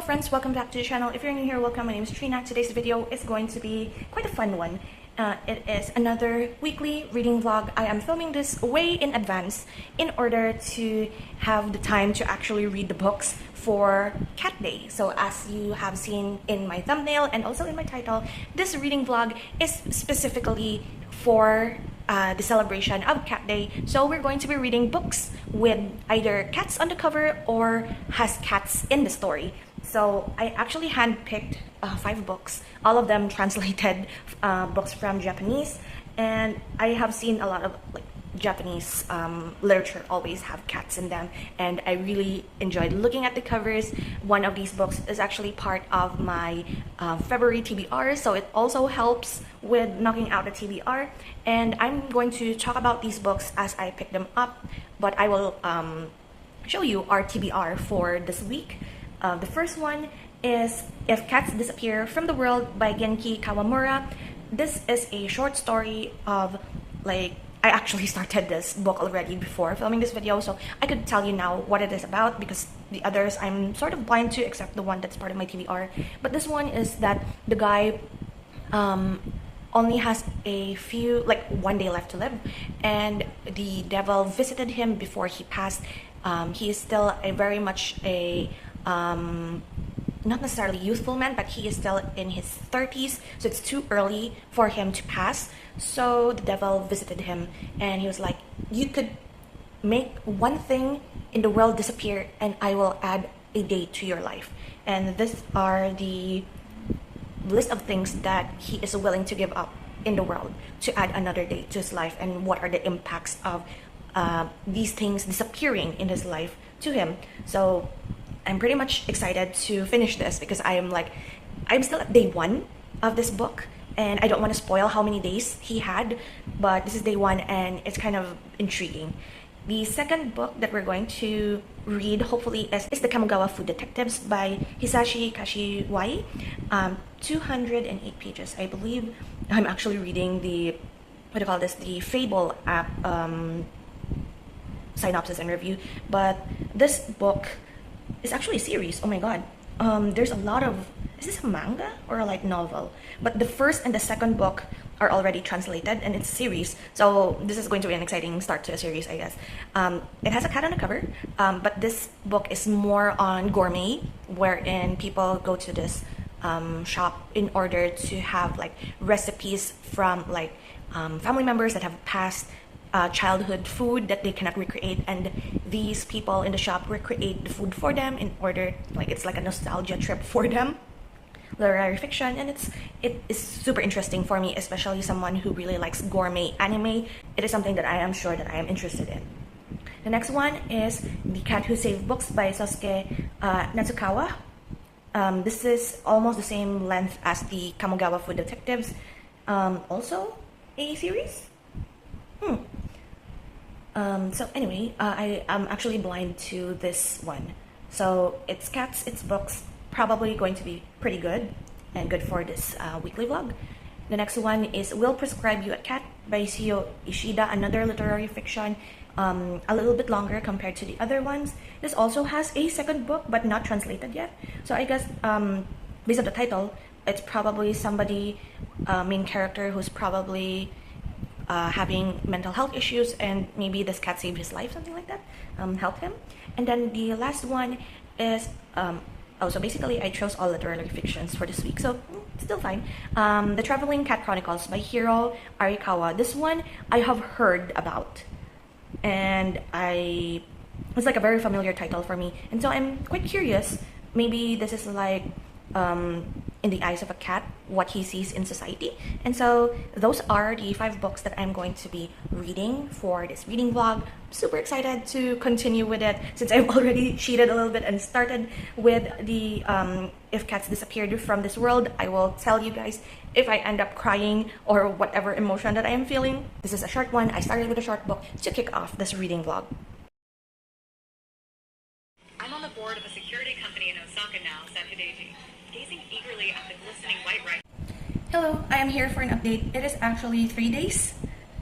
friends, welcome back to the channel. If you're new here, welcome. My name is Trina. Today's video is going to be quite a fun one. It is another weekly reading vlog. I am filming this way in advance in order to have the time to actually read the books for Cat Day. So as you have seen in my thumbnail and also in my title, this reading vlog is specifically for the celebration of Cat Day. So we're going to be reading books with either cats on the cover or has cats in the story. So I actually handpicked 5 books, all of them translated books from Japanese, and I have seen a lot of Japanese literature always have cats in them, and I really enjoyed looking at the covers. One of these books is actually part of my February TBR, so it also helps with knocking out a TBR, and I'm going to talk about these books as I pick them up, but I will show you our TBR for this week. The first one is If Cats Disappear from the World by Genki Kawamura. This is a short story of I actually started this book already before filming this video, so I could tell you now what it is about, because the others I'm sort of blind to except the one that's part of my TBR. But this one is that the guy only has a few, one day left to live, and the devil visited him before he passed. He is still very much a not necessarily youthful man, but he is still in his 30s, so it's too early for him to pass. So the devil visited him and he was like, you could make one thing in the world disappear and I will add a day to your life. And these are the list of things that he is willing to give up in the world to add another day to his life, and what are the impacts of these things disappearing in his life to him. So I'm pretty much excited to finish this, because I'm still at day 1 of this book, and I don't want to spoil how many days he had, but this is day 1 and it's kind of intriguing. The second book that we're going to read, hopefully, is The Kamogawa Food Detectives by Hisashi Kashiwai. 208 pages, I believe. I'm actually reading the, the Fable app synopsis and review, but this book is actually a series. Oh my god. There's a lot of, is this a manga or a novel? But the first and the second book are already translated, and it's a series, so this is going to be an exciting start to a series, I guess. It has a cat on the cover, but this book is more on gourmet, wherein people go to this shop in order to have recipes from family members that have passed childhood food that they cannot recreate, and these people in the shop recreate the food for them in order, it's like a nostalgia trip for them. Literary fiction, and it is super interesting for me, especially someone who really likes gourmet anime. It is something that I am sure that I am interested in. The next one is The Cat Who Saved Books by Sosuke Natsukawa. This is almost the same length as the Kamogawa Food Detectives. Also a series. So anyway, I am actually blind to this one. So it's cats, it's books, probably going to be pretty good and good for this weekly vlog. The next one is Will Prescribe You a Cat by Seo Ishida, another literary fiction, a little bit longer compared to the other ones. This also has a second book, but not translated yet. So I guess based on the title, it's probably somebody, main character, who's probably having mental health issues, and maybe this cat saved his life, something like that, help him. And then the last one is so basically I chose all literary fictions for this week, so still fine. The Traveling Cat Chronicles by Hiro Arikawa. This one I have heard about, and it's a very familiar title for me, and so I'm quite curious. Maybe this is in the eyes of a cat, what he sees in society. And so those are the 5 books that I'm going to be reading for this reading vlog. I'm super excited to continue with it, since I've already cheated a little bit and started with the If Cats Disappeared from This World. I will tell you guys if I end up crying or whatever emotion that I am feeling. This is a short one. I started with a short book to kick off this reading vlog. I'm on the board of a security company in Osaka now, said Hideji, gazing eagerly at the glistening white rice. Hello, I am here for an update. It is actually 3 days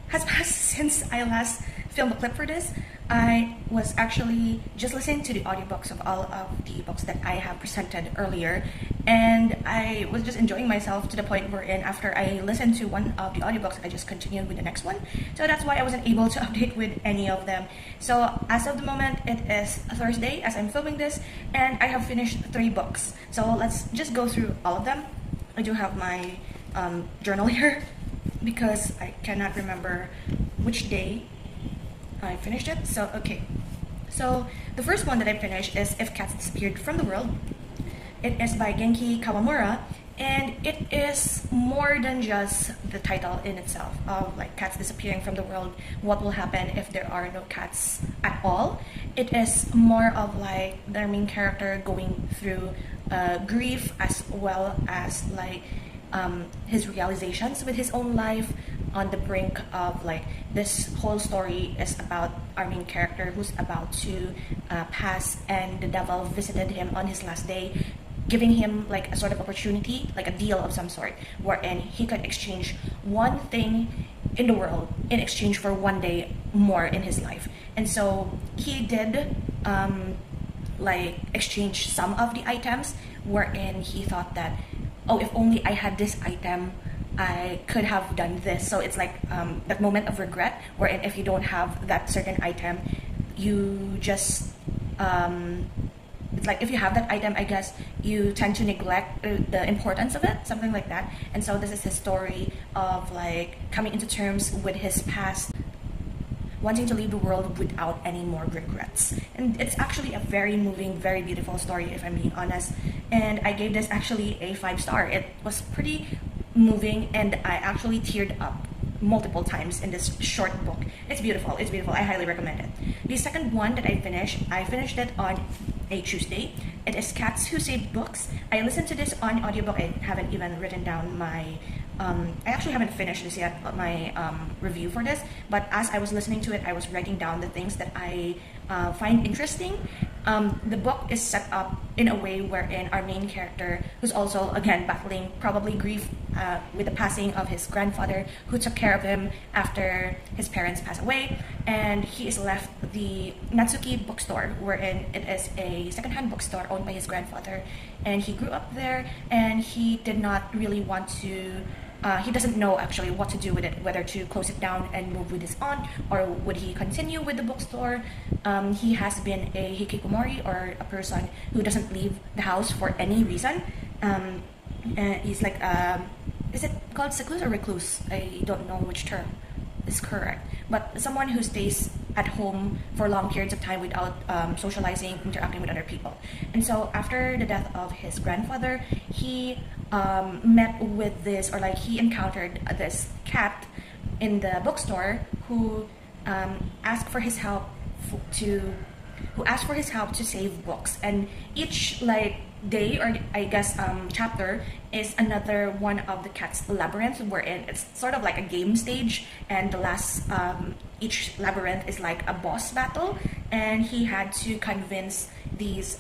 has passed since I last filmed a clip for this. I was actually just listening to the audiobooks of all of the books that I have presented earlier, and I was just enjoying myself to the point wherein after I listened to one of the audiobooks, I just continued with the next one. So that's why I wasn't able to update with any of them. So as of the moment, it is Thursday as I'm filming this, and I have finished 3 books. So let's just go through all of them. I do have my journal here because I cannot remember which day I finished it. So okay, so the first one that I finished is If Cats Disappeared from the World. It is by Genki Kawamura, and it is more than just the title in itself of like cats disappearing from the world. What will happen if there are no cats at all? It is more of like their main character going through grief as well as like his realizations with his own life on the brink of like this whole story is about our main character who's about to pass, and the devil visited him on his last day, giving him like a sort of opportunity, like a deal of some sort, wherein he could exchange one thing in the world in exchange for one day more in his life. And so he did like exchange some of the items, wherein he thought that, oh, if only I had this item, I could have done this. So it's like that moment of regret, wherein if you don't have that certain item, you just it's like if you have that item, I guess you tend to neglect the importance of it, something like that. And so this is his story of like coming into terms with his past, wanting to leave the world without any more regrets. And it's actually a very moving, very beautiful story, if I'm being honest. And I gave this actually a 5-star. It was pretty moving, and I actually teared up multiple times in this short book. It's beautiful, it's beautiful. I highly recommend it. The second one that I finished it on a Tuesday. It is Cats Who Saved Books. I listened to this on audiobook. I haven't even written down my I actually haven't finished this yet, my review for this, but as I was listening to it, I was writing down the things that I find interesting. The book is set up in a way wherein our main character, who's also again battling probably grief with the passing of his grandfather who took care of him after his parents passed away, and he is left the Natsuki bookstore, wherein it is a secondhand bookstore owned by his grandfather, and he grew up there, and he did not really want to he doesn't know actually what to do with it, whether to close it down and move with his aunt, or would he continue with the bookstore. He has been a hikikomori, or a person who doesn't leave the house for any reason. And he's like, is it called secluse or recluse? I don't know which term is correct, but someone who stays at home for long periods of time without socializing, interacting with other people. And so after the death of his grandfather, he met with this, or like he encountered this cat in the bookstore who asked for his help to save books. And each like day, or I guess chapter, is another one of the cat's labyrinths, wherein it's sort of like a game stage, and the last each labyrinth is like a boss battle, and he had to convince these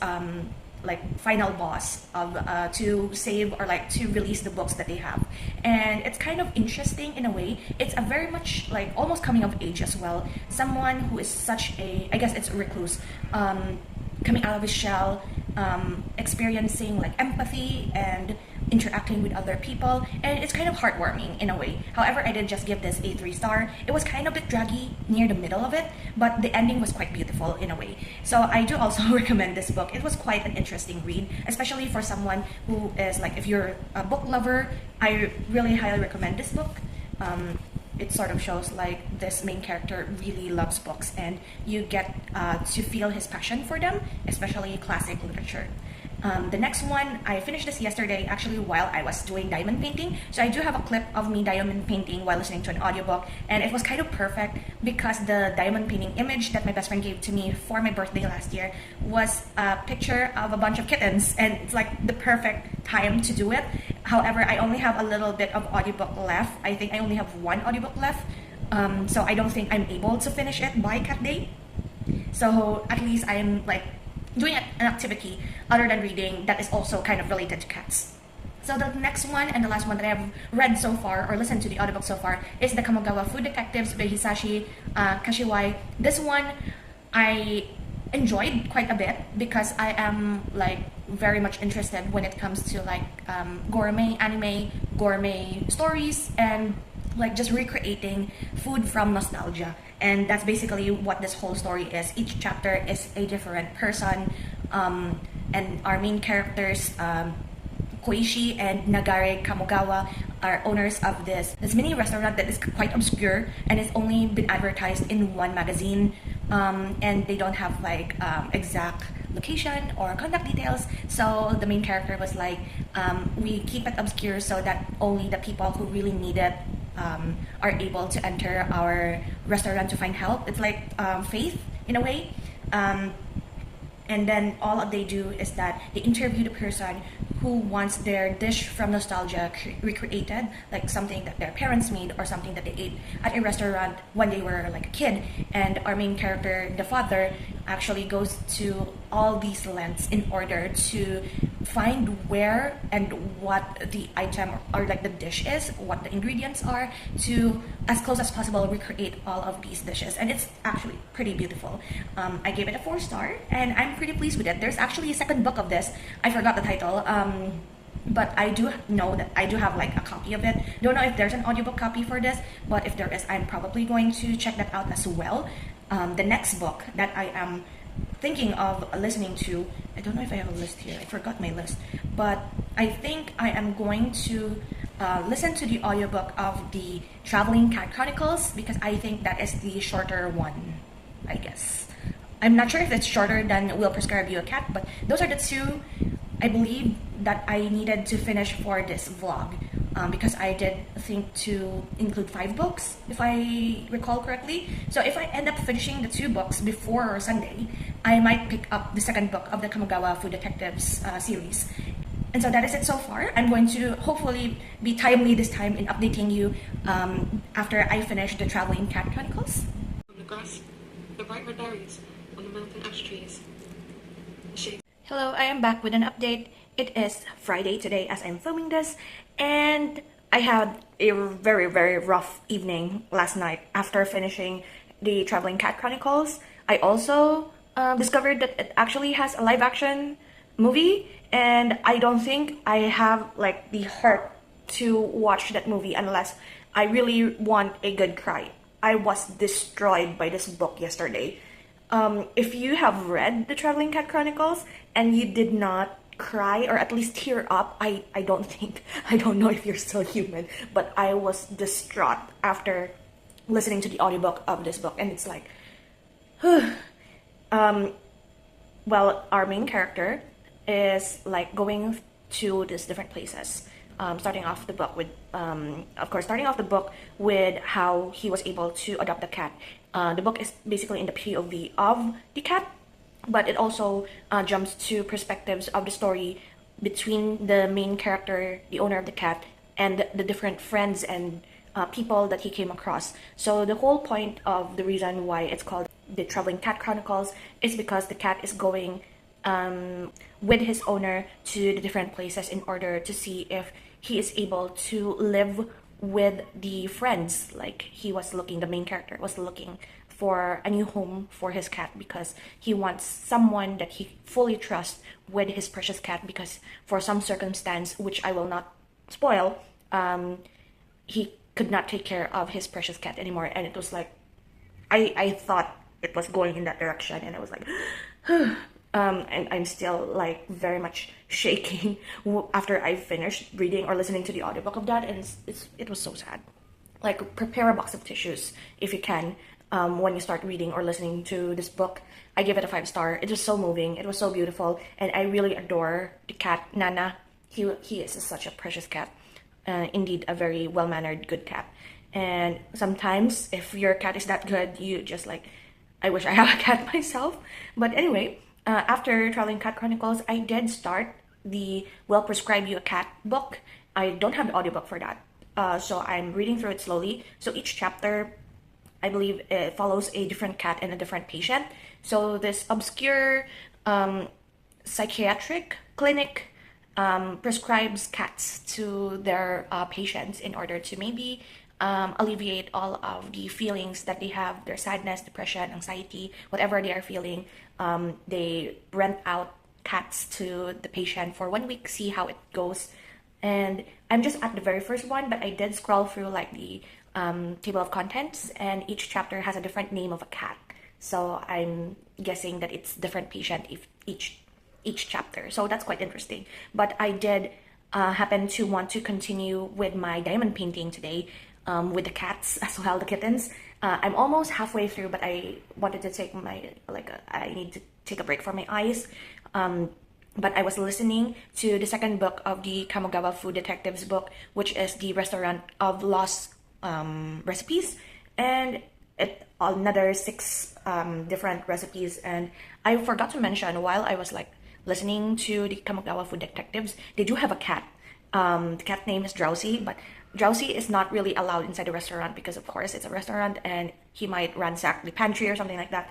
like final boss of to save, or like to release the books that they have. And it's kind of interesting in a way. It's a very much like almost coming of age as well. Someone who is such a, I guess it's a recluse, coming out of his shell, experiencing like empathy and interacting with other people, and it's kind of heartwarming in a way. However, I did just give this a 3-star. It was kind of a bit draggy near the middle of it, but the ending was quite beautiful in a way. So I do also recommend this book. It was quite an interesting read, especially for someone who is like, if you're a book lover, I really highly recommend this book. It sort of shows like this main character really loves books, and you get to feel his passion for them, especially classic literature. The next one, I finished this yesterday actually while I was doing diamond painting. So I do have a clip of me diamond painting while listening to an audiobook, and it was kind of perfect because the diamond painting image that my best friend gave to me for my birthday last year was a picture of a bunch of kittens, and it's like the perfect time to do it. However, I only have a little bit of audiobook left. I think I only have 1 audiobook left, so I don't think I'm able to finish it by cat day. So at least I'm like doing an activity other than reading that is also kind of related to cats. So the next one and the last one that I have read so far, or listened to the audiobook so far, is the Kamogawa Food Detectives by Hisashi Kashiwai. This one, I enjoyed quite a bit because I am like very much interested when it comes to like gourmet anime, gourmet stories, and like just recreating food from nostalgia. And that's basically what this whole story is. Each chapter is a different person, and our main characters, Koichi and Nagare Kamogawa, are owners of this mini restaurant that is quite obscure and it's only been advertised in one magazine, and they don't have like exact location or contact details. So the main character was like, we keep it obscure so that only the people who really need it are able to enter our restaurant to find help. It's like faith in a way. And then all they do is that they interview the person who wants their dish from nostalgia recreated, like something that their parents made or something that they ate at a restaurant when they were like a kid. And our main character, the father, actually goes to all these lengths in order to find where and what the item or like the dish is, what the ingredients are, to as close as possible recreate all of these dishes. And it's actually pretty beautiful. I gave it a 4-star and I'm pretty pleased with it. There's actually a second book of this. I forgot the title, but I do know that I do have like a copy of it. Don't know if there's an audiobook copy for this, but if there is, I'm probably going to check that out as well. The next book that I am thinking of listening to, I don't know if I have a list here, I forgot my list, but I think I am going to listen to the audiobook of the Traveling Cat Chronicles because I think that is the shorter one, I guess. I'm not sure if it's shorter than Will Prescribe You a Cat, but those are the two I believe that I needed to finish for this vlog, because I did think to include 5 books if I recall correctly. So if I end up finishing the 2 books before Sunday, I might pick up the second book of the Kamogawa Food Detectives series. And so that is it so far. I'm going to hopefully be timely this time in updating you after I finish the Traveling Cat Chronicles. On the grass, the bright red berries on the mountain ash trees. The shades. Hello, I am back with an update. It is Friday today as I'm filming this, and I had a very, very rough evening last night after finishing the Traveling Cat Chronicles. I also discovered that it actually has a live action movie, and I don't think I have like the heart to watch that movie unless I really want a good cry. I was destroyed by this book yesterday. If you have read the Traveling Cat Chronicles and you did not cry or at least tear up, I don't know if you're still human, but I was distraught after listening to the audiobook of this book. And it's like, well, our main character is like going to these different places. Starting off the book with, how he was able to adopt a cat. The book is basically in the POV of the cat, but it also jumps to perspectives of the story between the main character, the owner of the cat, and the different friends and people that he came across. So the whole point of the reason why it's called the Traveling Cat Chronicles is because the cat is going with his owner to the different places in order to see if he is able to live with the friends. Like the main character was looking for a new home for his cat because he wants someone that he fully trusts with his precious cat, because for some circumstance, which I will not spoil, he could not take care of his precious cat anymore. And it was like, I thought it was going in that direction, and I was like, and I'm still like very much shaking after I finished reading or listening to the audiobook of that, and it was so sad. Like, prepare a box of tissues if you can when you start reading or listening to this book. I give it a 5-star. It was so moving. It was so beautiful, and I really adore the cat Nana. He is such a precious cat. Indeed, a very well-mannered, good cat. And sometimes, if your cat is that good, you just like, I wish I have a cat myself. But anyway, after Traveling Cat Chronicles, I did start the Will Prescribe You a Cat book. I don't have the audiobook for that, so I'm reading through it slowly. So each chapter, I believe, it follows a different cat and a different patient. So this obscure psychiatric clinic prescribes cats to their patients in order to maybe alleviate all of the feelings that they have, their sadness, depression, anxiety, whatever they are feeling. They rent out cats to the patient for 1 week, see how it goes. And I'm just at the very first one, but I did scroll through like the table of contents, and each chapter has a different name of a cat. So I'm guessing that it's different patient if each chapter. So that's quite interesting. But I did happen to want to continue with my diamond painting today, with the cats as well, the kittens. I'm almost halfway through, but I wanted to take I need to take a break for my eyes. But I was listening to the second book of the Kamogawa Food Detectives book, which is the Restaurant of Lost Recipes, and another 6 different recipes. And I forgot to mention, while I was like listening to the Kamogawa Food Detectives, they do have a cat. The cat name is Drowsy, but Drowsy is not really allowed inside the restaurant because, of course, it's a restaurant and he might ransack the pantry or something like that.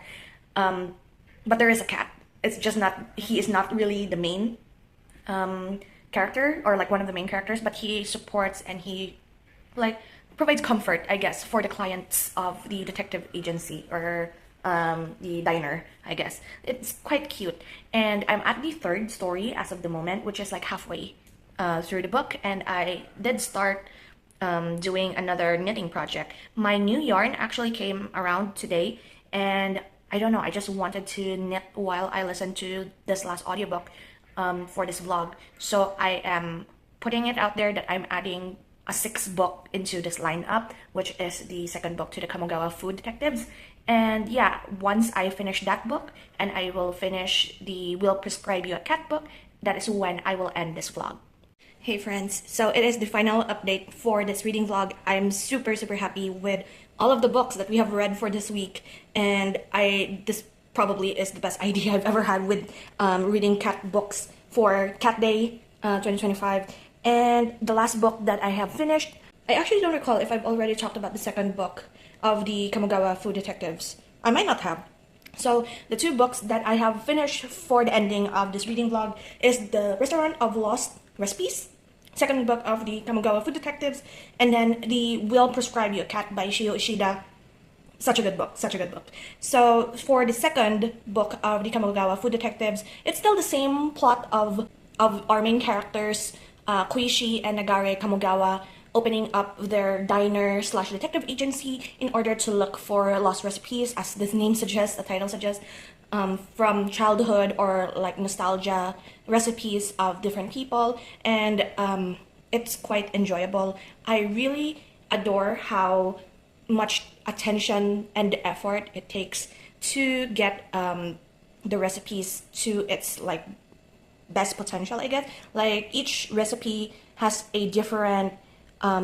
But there is a cat. It's just not, he is not really the main character, or like one of the main characters, but he supports and he like provides comfort, I guess, for the clients of the detective agency, or the diner, I guess. It's quite cute. And I'm at the 3rd story as of the moment, which is like halfway through the book, and I did start doing another knitting project. My new yarn actually came around today, and I don't know, I just wanted to knit while I listened to this last audiobook for this vlog. So I am putting it out there that I'm adding a 6th book into this lineup, which is the second book to the Kamogawa Food Detectives. And yeah, once I finish that book and I will finish the Will Prescribe You a Cat book, that is when I will end this vlog. Hey friends, so it is the final update for this reading vlog. I'm super happy with all of the books that we have read for this week, and this probably is the best idea I've ever had with reading cat books for Cat Day 2025. And the last book that I have finished, I actually don't recall if I've already talked about the second book of the Kamogawa Food Detectives. I might not have. So the 2 books that I have finished for the ending of this reading vlog is the Restaurant of Lost Recipes, second book of the Kamogawa Food Detectives, and then the Will Prescribe You a Cat by Shio Ishida. Such a good book, such a good book. So for the second book of the Kamogawa Food Detectives, it's still the same plot of our main characters, Koishi and Nagare Kamogawa, opening up their diner/detective agency in order to look for lost recipes, as this name suggests, the title suggests, from childhood or like nostalgia recipes of different people. And it's quite enjoyable. I really adore how much attention and effort it takes to get the recipes to its like best potential, I guess. Like each recipe has a different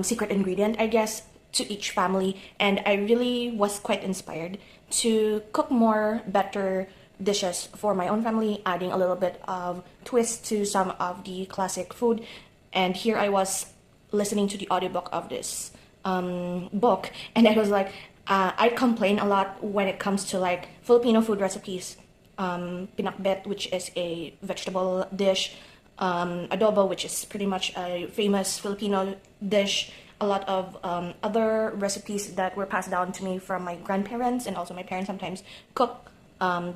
secret ingredient, I guess, to each family, and I really was quite inspired to cook more better dishes for my own family, adding a little bit of twist to some of the classic food. And here I was listening to the audiobook of this book, and I was like, I complain a lot when it comes to like Filipino food recipes. Pinakbet, which is a vegetable dish, adobo, which is pretty much a famous Filipino dish, a lot of other recipes that were passed down to me from my grandparents, and also my parents sometimes cook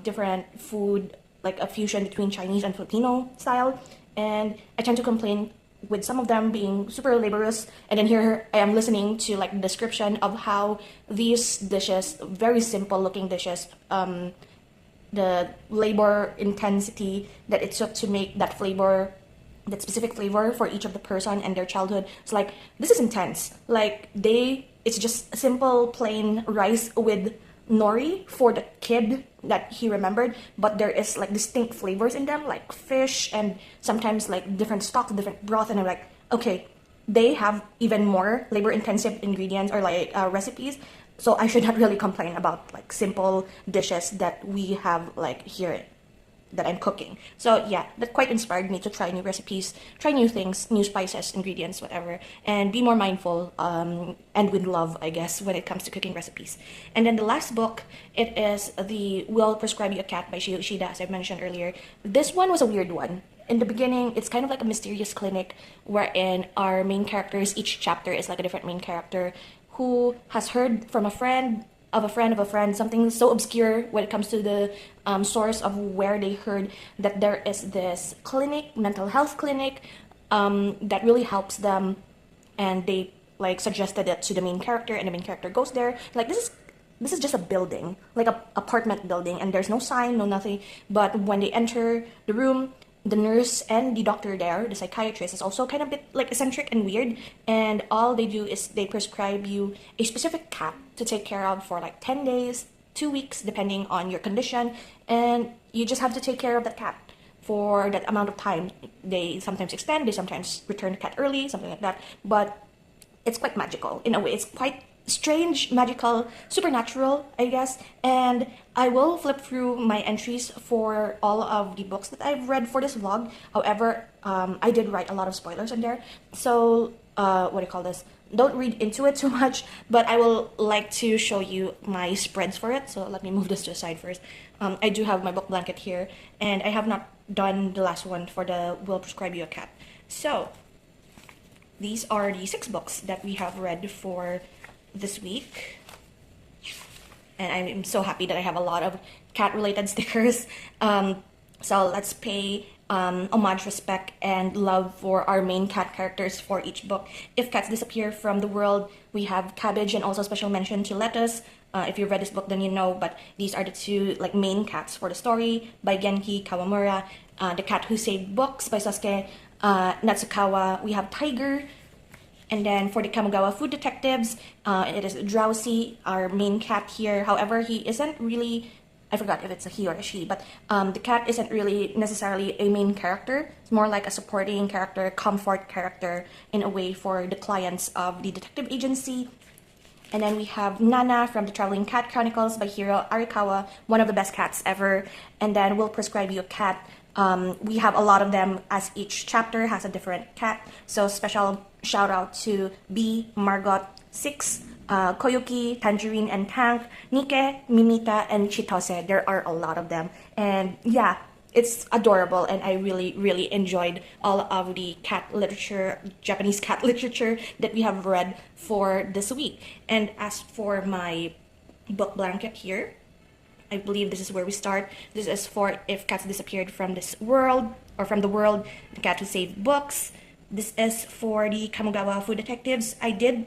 different food, like a fusion between Chinese and Filipino style. And I tend to complain with some of them being super laborious, and then here I am listening to like the description of how these dishes, very simple looking dishes, the labor intensity that it took to make that flavor, that specific flavor for each of the person and their childhood. It's like, this is intense. Like it's just simple plain rice with nori for the kid that he remembered, but there is like distinct flavors in them, like fish and sometimes like different stocks, different broth, and I'm like, okay, they have even more labor intensive ingredients or like recipes. So I should not really complain about like simple dishes that we have like here that I'm cooking. So yeah, that quite inspired me to try new recipes, try new things, new spices, ingredients, whatever, and be more mindful and with love, I guess, when it comes to cooking recipes. And then the last book, it is the Will Prescribe You a Cat by Shio Ishida, as I mentioned earlier. This one was a weird one. In the beginning, it's kind of like a mysterious clinic wherein our main characters, each chapter is like a different main character who has heard from a friend of a friend of a friend something so obscure when it comes to the source of where they heard that there is this clinic, mental health clinic, that really helps them, and they like suggested it to the main character, and the main character goes there. Like, this is just a building, like a apartment building, and there's no sign, no nothing. But when they enter the room, the nurse and the doctor there, the psychiatrist, is also kind of a bit like eccentric and weird. And all they do is they prescribe you a specific cat to take care of for like 10 days, 2 weeks, depending on your condition. And you just have to take care of that cat for that amount of time. They sometimes extend, they sometimes return the cat early, something like that. But it's quite magical in a way. It's quite strange, magical, supernatural, I guess. And I will flip through my entries for all of the books that I've read for this vlog. However, I did write a lot of spoilers in there, so what do you call this, don't read into it too much, but I will like to show you my spreads for it. So let me move this to the side first. I do have my book blanket here, and I have not done the last one for the Will Prescribe You a Cat. So these are the 6 books that we have read for this week, and I'm so happy that I have a lot of cat related stickers. So let's pay homage, respect, and love for our main cat characters for each book. If cats disappear from the world, we have Cabbage, and also special mention to Lettuce. If you've read this book, then you know, but these are the 2 like main cats for the story, by Genki Kawamura. The Cat Who Saved Books by Sasuke Natsukawa. We have Tiger. And then for the Kamogawa Food Detectives, it is Drowsy, our main cat here. However, he isn't really, I forgot if it's a he or a she, but the cat isn't really necessarily a main character. It's more like a supporting character, comfort character in a way for the clients of the detective agency. And then we have Nana from the Traveling Cat Chronicles by Hiro Arikawa, one of the best cats ever. And then We'll Prescribe You a Cat. We have a lot of them, as each chapter has a different cat. So special shout out to B, Margot, 6, Koyuki, Tangerine, and Tank, Nike, Mimita, and Chitose. There are a lot of them. And yeah, it's adorable, and I really, really enjoyed all of the cat literature, Japanese cat literature that we have read for this week. And as for my book blanket here, I believe this is where we start. This is for If Cats Disappeared from This World, or from the World, The Cat Who Saved Books. This is for the Kamogawa Food Detectives. I did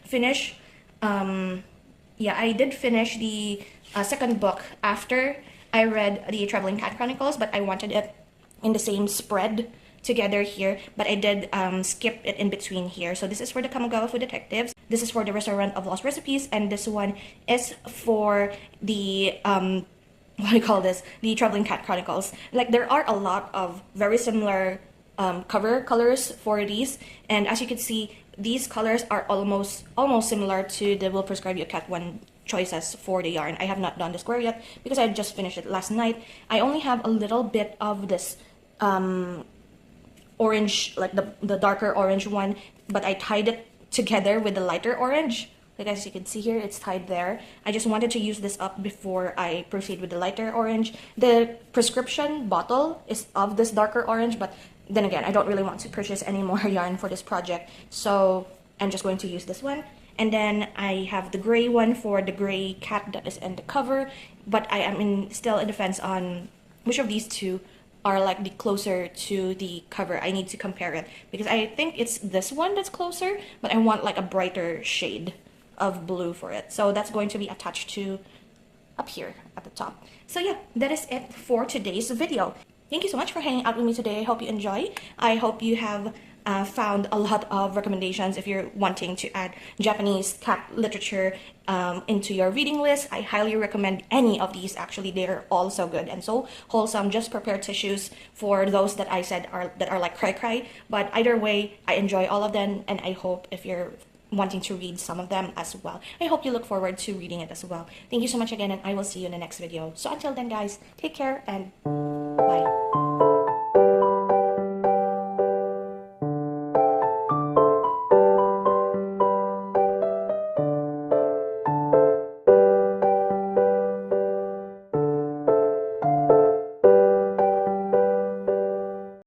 finish, I did finish the second book after I read the Traveling Cat Chronicles, but I wanted it in the same spread together here, but I did skip it in between here. So this is for the Kamogawa Food Detectives. This is for the Restaurant of Lost Recipes, and this one is for the what do you call this? The Traveling Cat Chronicles. Like, there are a lot of very similar cover colors for these, and as you can see, these colors are almost similar to the Will Prescribe You a Cat one choices for the yarn. I have not done the square yet because I just finished it last night. I only have a little bit of this orange, like the darker orange one, but I tied it together with the lighter orange. Like, as you can see here, it's tied there. I just wanted to use this up before I proceed with the lighter orange. The prescription bottle is of this darker orange, but then again, I don't really want to purchase any more yarn for this project, so I'm just going to use this one. And then I have the gray one for the gray cat that is in the cover, but I am still in the fence on which of these 2 are like the closer to the cover. I need to compare it because I think it's this one that's closer, but I want like a brighter shade of blue for it. So that's going to be attached to up here at the top. So yeah, that is it for today's video. Thank you so much for hanging out with me today. I hope you enjoy. I hope you have found a lot of recommendations if you're wanting to add Japanese cat literature into your reading list. I highly recommend any of these. Actually, they're all so good and so wholesome. Just prepare tissues for those that I said are like cry. But either way, I enjoy all of them, and I hope if you're wanting to read some of them as well, I hope you look forward to reading it as well. Thank you so much again, and I will see you in the next video. So until then, guys, take care and bye.